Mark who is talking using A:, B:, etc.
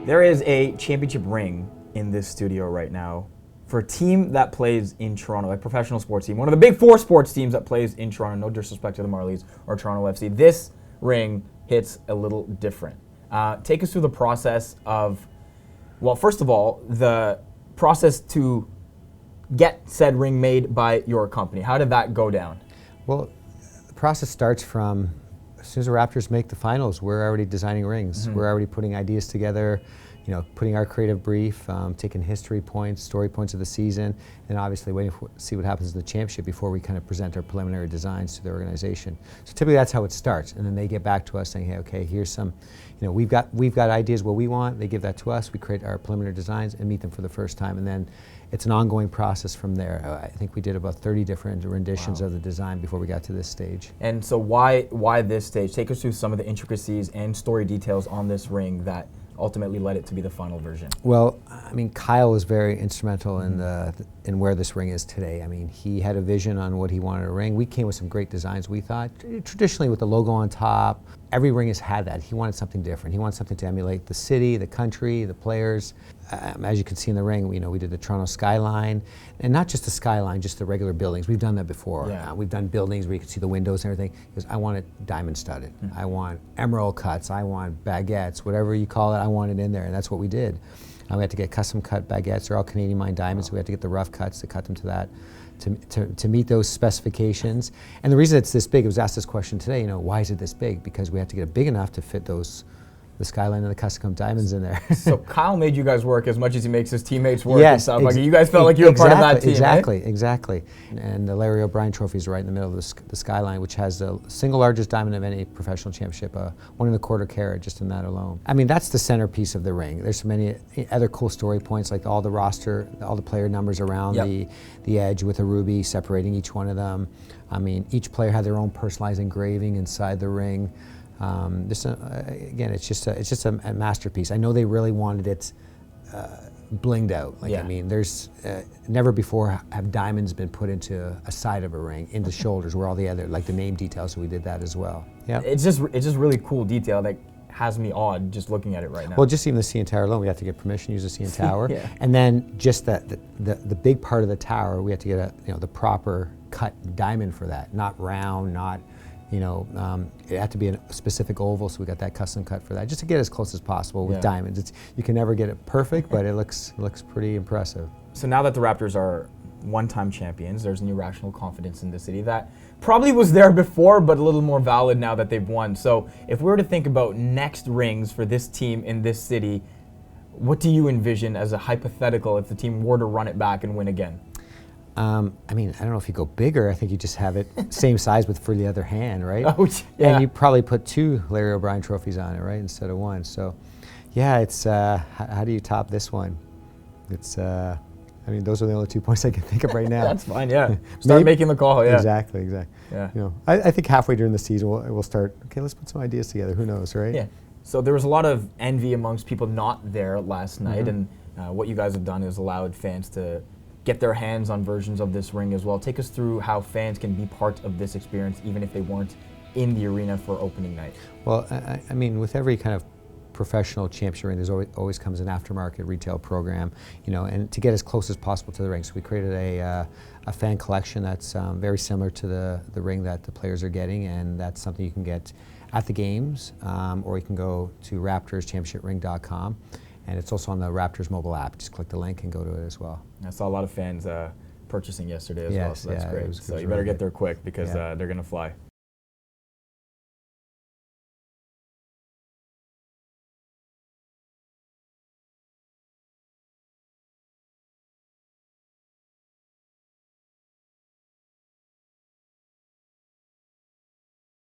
A: There is a championship ring in this studio right now for a team that plays in Toronto, a professional sports team, one of the big four sports teams that plays in Toronto. No disrespect to the Marlies or Toronto FC. This ring hits a little different. Take us through the process of, well, first of all, the process to get said ring made by your company. How did that go down?
B: Well, the process starts from as soon as the Raptors make the finals, we're already designing rings. Mm-hmm. We're already putting ideas together, putting our creative brief, taking history points, story points of the season, and obviously waiting to see what happens in the championship before we kind of present our preliminary designs to the organization. So typically that's how it starts, and then they get back to us saying, hey, okay, here's some, we've got ideas what we want. They give that to us. We create our preliminary designs and meet them for the first time, and then it's an ongoing process from there. I think we did about 30 different renditions of the design before we got to this stage. And
A: so why this stage? Take us through some of the intricacies and story details on this ring that ultimately led it to be the final version.
B: Well, I mean, Kyle was very instrumental in where this ring is today. I mean, he had a vision on what he wanted a ring. We came with some great designs, we thought. Traditionally with the logo on top, every ring has had that. He wanted something different. He wanted something to emulate the city, the country, the players. As you can see in the ring, we did the Toronto skyline, and not just the skyline, just the regular buildings. We've done that before. Yeah. We've done buildings where you can see the windows and everything. Because I want it diamond studded. I want emerald cuts. I want baguettes, whatever you call it. I want it in there, and that's what we did. We had to get custom cut baguettes. They're all Canadian mined diamonds. So we had to get the rough cuts to cut them to that, to meet those specifications. And the reason it's this big, it was asked this question today. Why is it this big? Because we had to get it big enough to fit the skyline and the custom diamonds in there.
A: So Kyle made you guys work as much as he makes his teammates work. Yes, and stuff. You guys felt like you were part of that team.
B: Exactly. And the Larry O'Brien Trophy is right in the middle of the skyline, which has the single largest diamond of any professional championship, 1.25 carat just in that alone. I mean, that's the centerpiece of the ring. There's so many other cool story points, like all the roster, all the player numbers around the edge with a ruby separating each one of them. I mean, each player had their own personalized engraving inside the ring. Again, it's just a masterpiece. I know they really wanted it blinged out. I mean, there's never before have diamonds been put into a side of a ring, into shoulders, where all the other, like the name details. So we did that as well. Yeah, it's just
A: really cool detail that has me awed just looking at it right now.
B: Well, just even the CN Tower alone, we had to get permission to use the CN Tower, and then just the big part of the tower, we had to get the proper cut diamond for that, not round, not. It had to be a specific oval, so we got that custom cut for that, just to get as close as possible with diamonds. You can never get it perfect, but it looks pretty impressive.
A: So now that the Raptors are one-time champions, there's new rational confidence in the city that probably was there before, but a little more valid now that they've won. So if we were to think about next rings for this team in this city, what do you envision as a hypothetical if the team were to run it back and win again?
B: I mean, I don't know if you go bigger. I think you just have it same size for the other hand, right?
A: Oh, yeah.
B: And you probably put 2 Larry O'Brien trophies on it, right, instead of 1. So, yeah, it's how do you top this one? It's I mean, those are the only 2 points I can think of right now.
A: That's fine. Yeah, start making the call. Yeah,
B: exactly. Yeah. I think halfway during the season we'll start. Okay, let's put some ideas together. Who knows, right?
A: Yeah. So there was a lot of envy amongst people not there last night, and what you guys have done is allowed fans to get their hands on versions of this ring as well. Take us through how fans can be part of this experience even if they weren't in the arena for opening night.
B: Well, I mean, with every kind of professional championship ring, there's always comes an aftermarket retail program, and to get as close as possible to the ring. So we created a fan collection that's very similar to the ring that the players are getting, and that's something you can get at the games, or you can go to raptorschampionshipring.com. And it's also on the Raptors mobile app. Just click the link and go to it as well.
A: I saw a lot of fans purchasing yesterday as well, so that's great. So you better get there quick because they're going to fly.